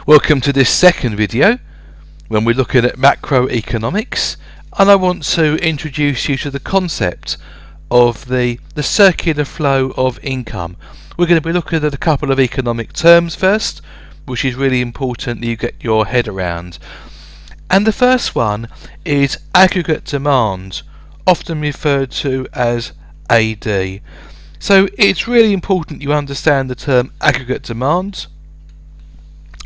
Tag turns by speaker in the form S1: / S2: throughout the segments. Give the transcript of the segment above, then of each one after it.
S1: Welcome to this second video when we're looking at macroeconomics, and I want to introduce you to the concept of the circular flow of income. We're going to be looking at a couple of economic terms first, which is really important that you get your head around. And the first one is aggregate demand, often referred to as AD. So it's really important you understand the term aggregate demand.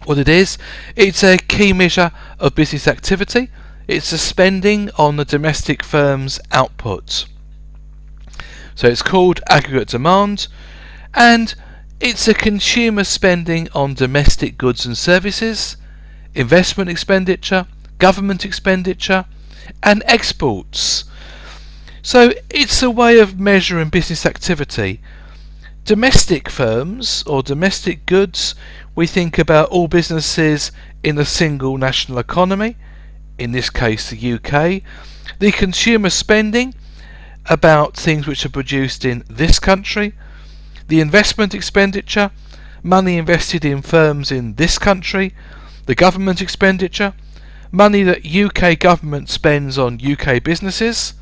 S1: What it is, it's a key measure of business activity. It's the spending on the domestic firm's output. So it's called aggregate demand, and it's a consumer spending on domestic goods and services, investment expenditure, government expenditure, and exports. So it's a way of measuring business activity. Domestic firms or domestic goods, we think about all businesses in a single national economy, in this case the UK. The consumer spending, about things which are produced in this country. The investment expenditure, money invested in firms in this country. The government expenditure, money that UK government spends on UK businesses.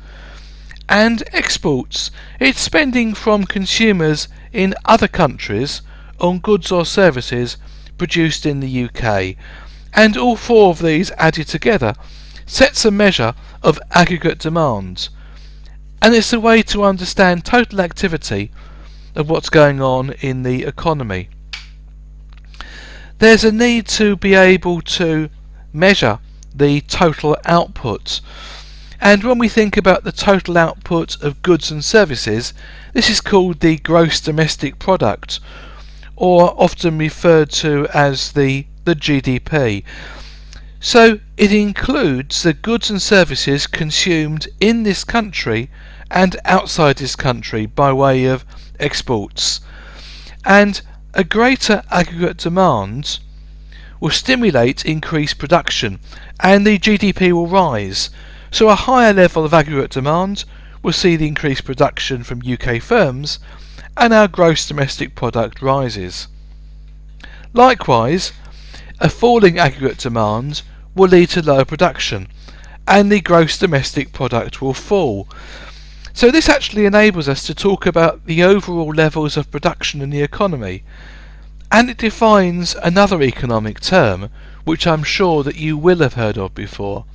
S1: And exports, it's spending from consumers in other countries on goods or services produced in the UK. And all four of these added together sets a measure of aggregate demand. And it's a way to understand total activity of what's going on in the economy. There's a need to be able to measure the total output. And when we think about the total output of goods and services, this is called the gross domestic product, or often referred to as the GDP. So it includes the goods and services consumed in this country and outside this country by way of exports. And a greater aggregate demand will stimulate increased production, and the GDP will rise. So a higher level of aggregate demand will see the increased production from UK firms, and our gross domestic product rises. Likewise, a falling aggregate demand will lead to lower production, and the gross domestic product will fall. So this actually enables us to talk about the overall levels of production in the economy, and it defines another economic term which I'm sure that you will have heard of before,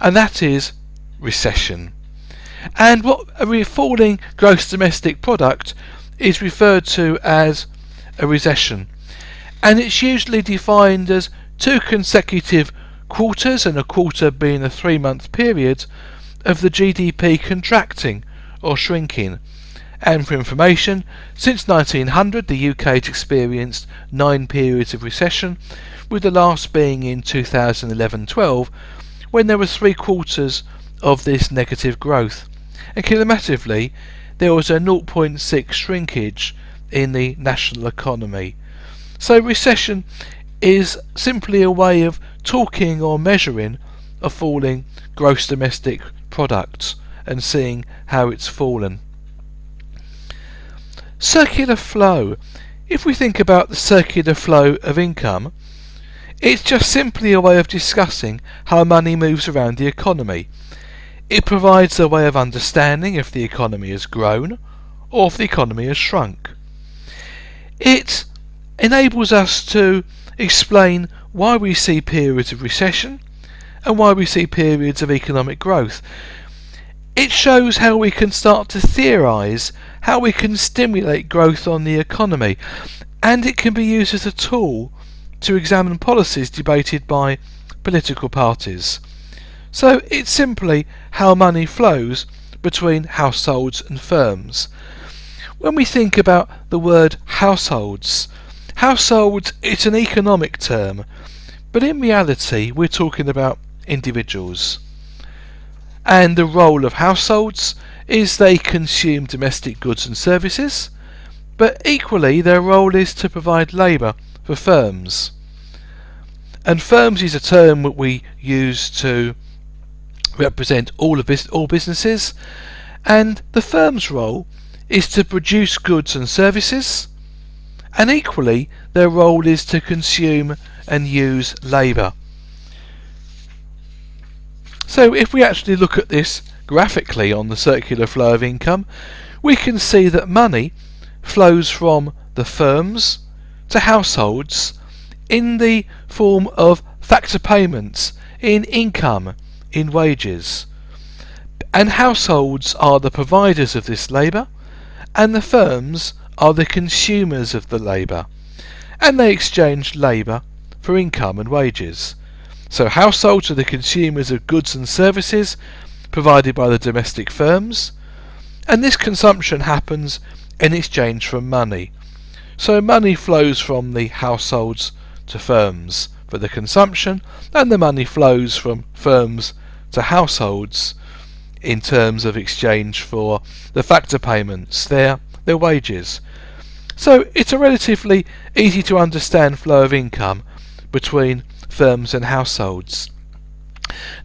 S1: and that is recession. And what a falling gross domestic product is referred to as a recession, and it's usually defined as 2 consecutive quarters, and a quarter being a 3-month period, of the GDP contracting or shrinking. And for information, since 1900 the UK has experienced 9 periods of recession, with the last being in 2011-12, when there were 3 quarters of this negative growth. And cumulatively there was a 0.6 shrinkage in the national economy. So recession is simply a way of talking or measuring a falling gross domestic product and seeing how it's fallen. Circular flow. If we think about the circular flow of income, it's just simply a way of discussing how money moves around the economy. It provides a way of understanding if the economy has grown or if the economy has shrunk. It enables us to explain why we see periods of recession and why we see periods of economic growth. It shows how we can start to theorise how we can stimulate growth on the economy, and it can be used as a tool to examine policies debated by political parties. So it's simply how money flows between households and firms. When we think about the word households, it's an economic term, but in reality we're talking about individuals. And the role of households is they consume domestic goods and services, but equally their role is to provide labour for firms. And firms is a term that we use to represent all businesses, and the firm's role is to produce goods and services and equally their role is to consume and use labour. So if we actually look at this graphically on the circular flow of income, we can see that money flows from the firms to households in the form of factor payments, in income, in wages. And households are the providers of this labour, and the firms are the consumers of the labour, and they exchange labour for income and wages. So households are the consumers of goods and services provided by the domestic firms, and this consumption happens in exchange for money. So money flows from the households to firms for the consumption, and the money flows from firms to households in terms of exchange for the factor payments, their wages. So it's a relatively easy to understand flow of income between firms and households.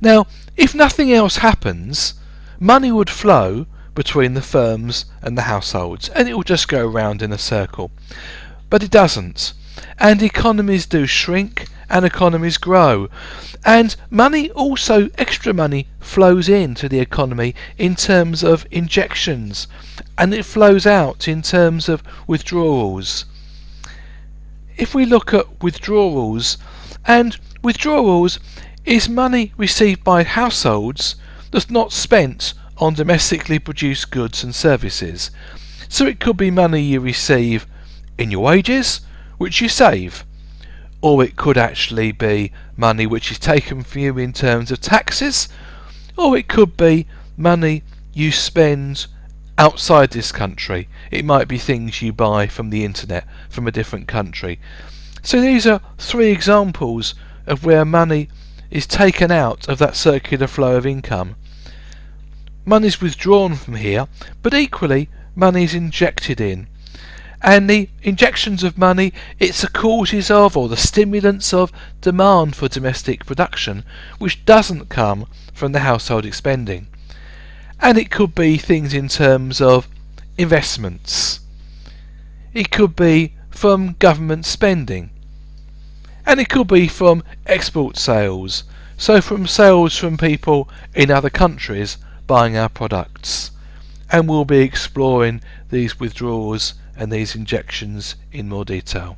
S1: Now, if nothing else happens, money would flow between the firms and the households, and it will just go round in a circle. But it doesn't, and economies do shrink and economies grow, and money also, extra money, flows into the economy in terms of injections, and it flows out in terms of withdrawals. If we look at withdrawals, and withdrawals is money received by households that's not spent on domestically produced goods and services. So it could be money you receive in your wages, which you save, or it could actually be money which is taken from you in terms of taxes, or it could be money you spend outside this country. It might be things you buy from the internet from a different country. So these are three examples of where money is taken out of that circular flow of income. Money is withdrawn from here, but equally money is injected in. And the injections of money, it's the causes of, or the stimulants of, demand for domestic production, which doesn't come from the household expending. And it could be things in terms of investments. It could be from government spending. And it could be from export sales, so from sales from people in other countries buying our products. And we'll be exploring these withdrawals and these injections in more detail.